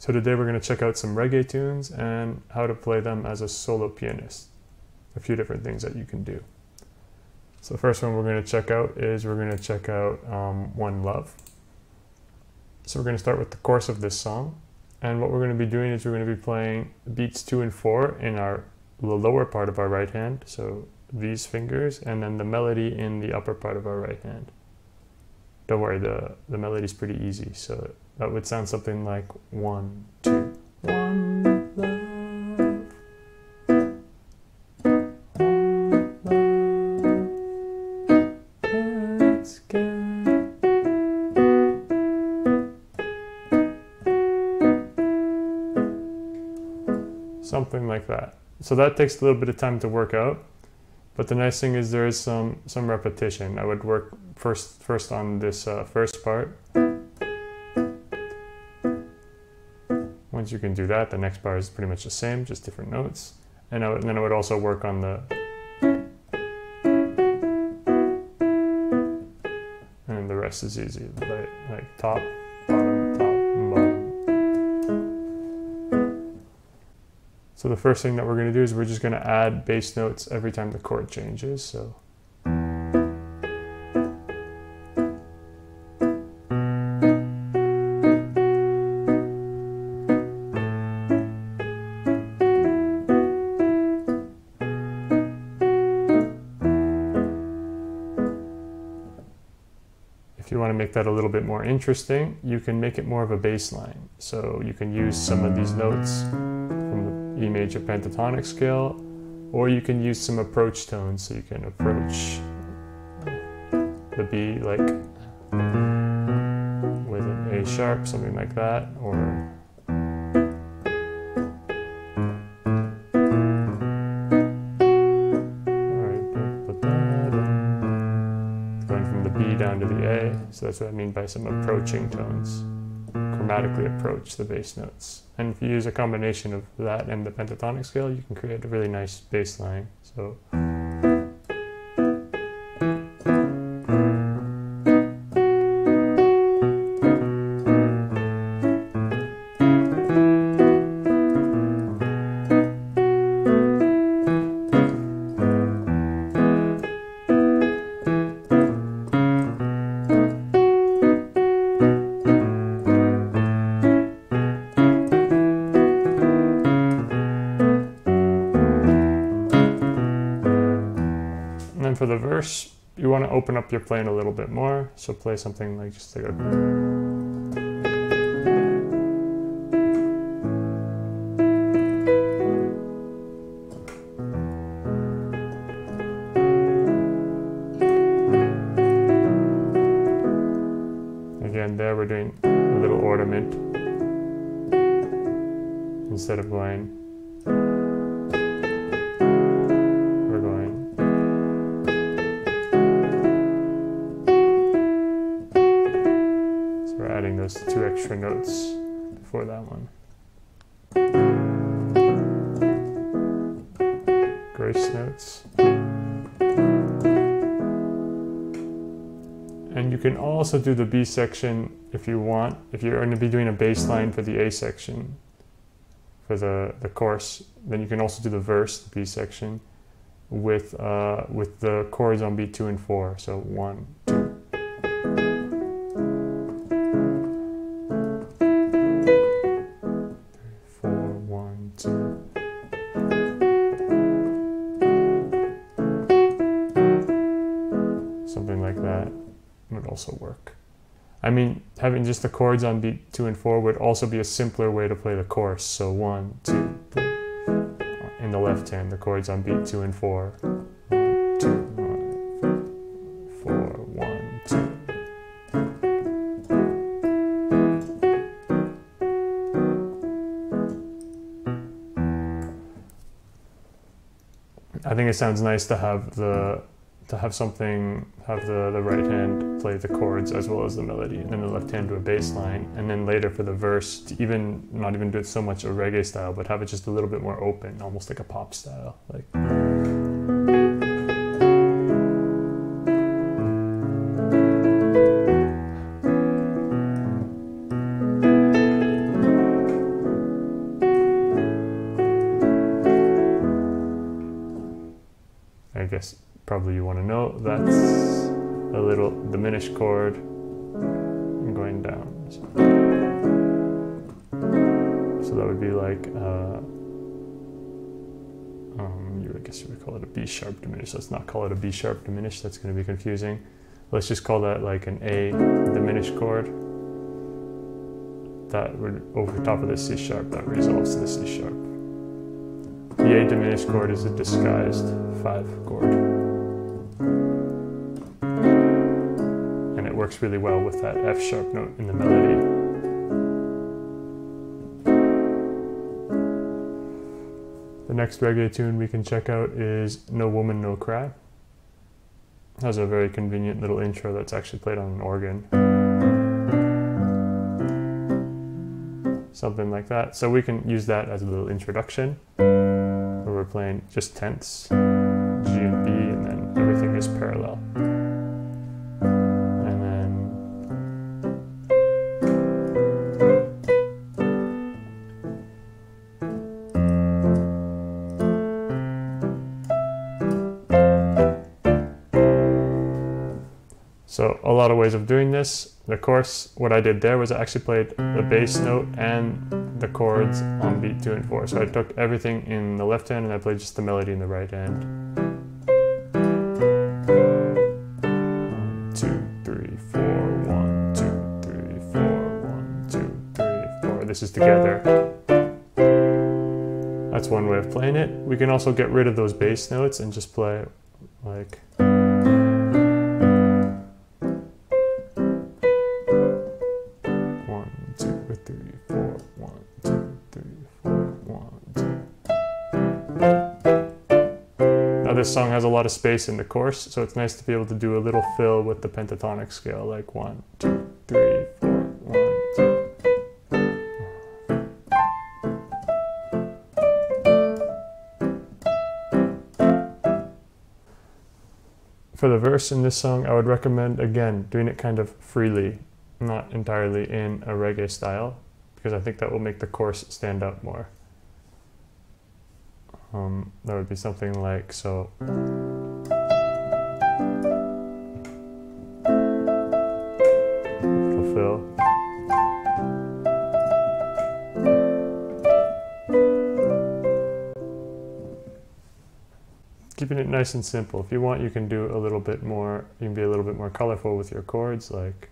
So today we're going to check out some reggae tunes and how to play them as a solo pianist. A few different things that you can do. So the first one we're going to check out is One Love. So we're going to start with the chorus of this song. And what we're going to be doing is we're going to be playing beats 2 and 4 in the lower part of our right hand. So these fingers, and then the melody in the upper part of our right hand. Don't worry, the melody's pretty easy. So that would sound something like 1, 2, 1 love. One love. Let's get something like that. So that takes a little bit of time to work out, but the nice thing is there is some repetition. I would work first on this first part. Once you can do that, the next bar is pretty much the same, just different notes. And then I would also work on the, and the rest is easy, like top, bottom, top, and bottom. So the first thing that we're going to do is we're just going to add bass notes every time the chord changes. So if you want to make that a little bit more interesting, you can make it more of a bass line. So you can use some of these notes from the E major pentatonic scale, or you can use some approach tones. So you can approach the B like with an A sharp, something like that, or going from the B down to the A. So that's what I mean by some approaching tones. Chromatically approach the bass notes. And if you use a combination of that and the pentatonic scale, you can create a really nice bass line. So for the verse, you want to open up your playing a little bit more. So play something like just like a... Again, there we're doing a little ornament instead of going. Adding those 2 extra notes before that one. Grace notes. And you can also do the B section if you want. If you're going to be doing a bass line for the A section, for the chorus, then you can also do the verse, the B section, with the chords on beat 2 and 4. So 1, 2. Something like that would also work. I mean, having just the chords on beat 2 and 4 would also be a simpler way to play the chorus. So 1, 2, 3. In the left hand, the chords on beat 2 and 4. 1, 2, 4, 1, 2. I think it sounds nice to have the right hand play the chords as well as the melody, and then the left hand do a bass line, and then later for the verse to not even do it so much a reggae style, but have it just a little bit more open, almost like a pop style. Like guess probably you want to know, that's a little diminished chord going down. So that would be like, I guess you would call it a B sharp diminished. Let's not call it a B sharp diminished, that's going to be confusing. Let's just call that like an A diminished chord. That would, over top of the C sharp, that resolves to the C sharp. The A diminished chord is a disguised 5 chord. And it works really well with that F sharp note in the melody. The next reggae tune we can check out is No Woman, No Cry. It has a very convenient little intro that's actually played on an organ. Something like that. So we can use that as a little introduction, where we're playing just tenths, G and B, and then everything is parallel. And then so a lot of ways of doing this. The chorus, what I did there was I actually played the bass note and the chords on beat 2 and 4. So I took everything in the left hand and I played just the melody in the right hand. 1, 2, 3, 4, 1, 2, 3, 4, 1, 2, 3, 4. This is together. That's one way of playing it. We can also get rid of those bass notes and just play like... 3, 4, 1, 2, 3, 4, 1, 2. Now this song has a lot of space in the chorus, so it's nice to be able to do a little fill with the pentatonic scale, like 1, 2, 3, 4, 1, 2. For the verse in this song, I would recommend, again, doing it kind of freely, not entirely in a reggae style, because I think that will make the chorus stand out more. That would be something like so. Fulfill. Keeping it nice and simple. If you want, you can do a little bit more, you can be a little bit more colorful with your chords, like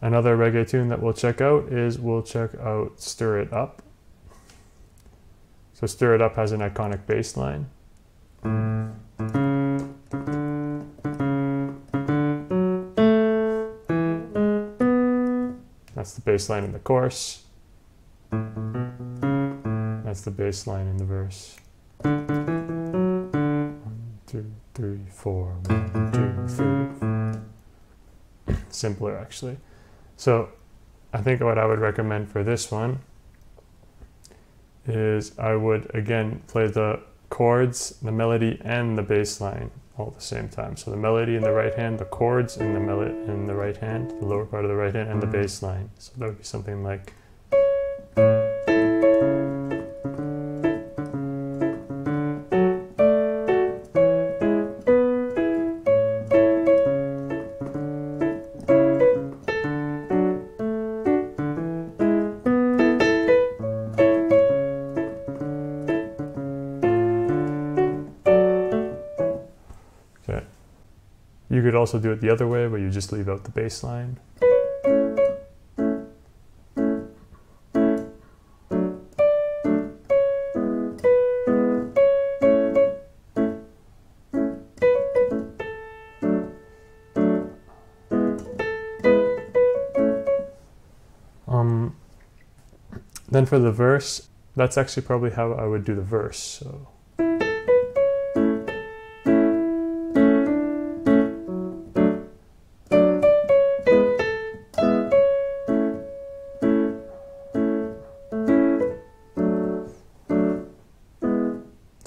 another reggae tune that we'll check out is Stir It Up. So Stir It Up has an iconic bass line. That's the bass line in the chorus. That's the bass line in the verse. 1, 2, 3, 4, 1, 2, 3. Simpler, actually. So I think what I would recommend for this one is I would again play the chords, the melody, and the bass line all at the same time. So the melody in the right hand, the chords in the melody in the right hand, the lower part of the right hand, and the bass line. So that would be something like You could also do it the other way, where you just leave out the bass line. Then for the verse, that's actually probably how I would do the verse. So.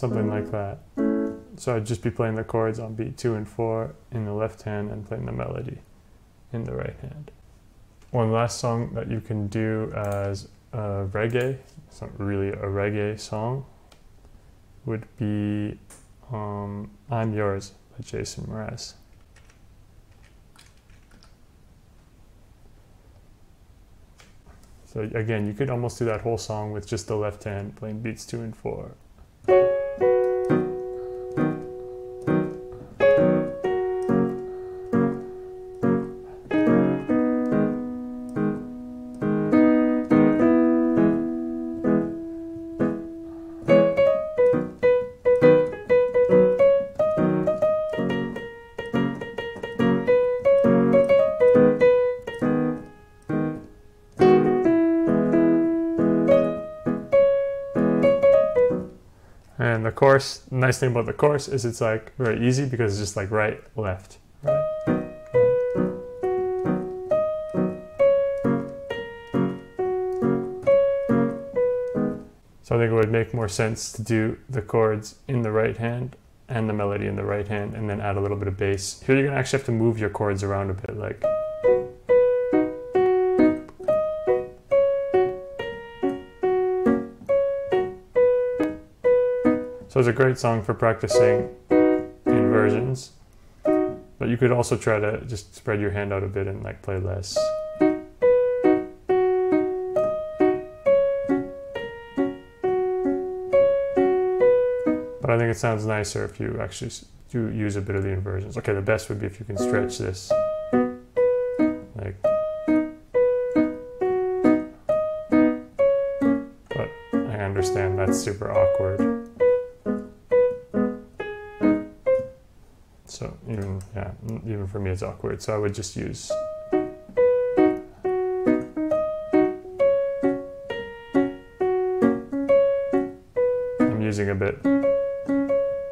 something like that. So I'd just be playing the chords on beat 2 and 4 in the left hand and playing the melody in the right hand. One last song that you can do as a reggae, it's not really a reggae song, would be I'm Yours by Jason Mraz. So again, you could almost do that whole song with just the left hand playing beats 2 and 4. And the chorus, the nice thing about the chorus is it's like very easy because it's just like right, left, right. So I think it would make more sense to do the chords in the right hand and the melody in the right hand and then add a little bit of bass. Here you're gonna actually have to move your chords around a bit, like. So it's a great song for practicing inversions, but you could also try to just spread your hand out a bit and like play less. But I think it sounds nicer if you actually do use a bit of the inversions. Okay, the best would be if you can stretch this. Like. But I understand that's super awkward. So even for me it's awkward. So I would just use I'm using a bit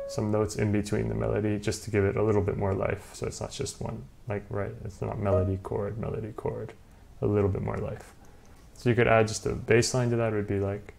some notes in between the melody just to give it a little bit more life. So it's not just one, like right, it's not melody, chord, a little bit more life. So you could add just a bass line to that, it would be like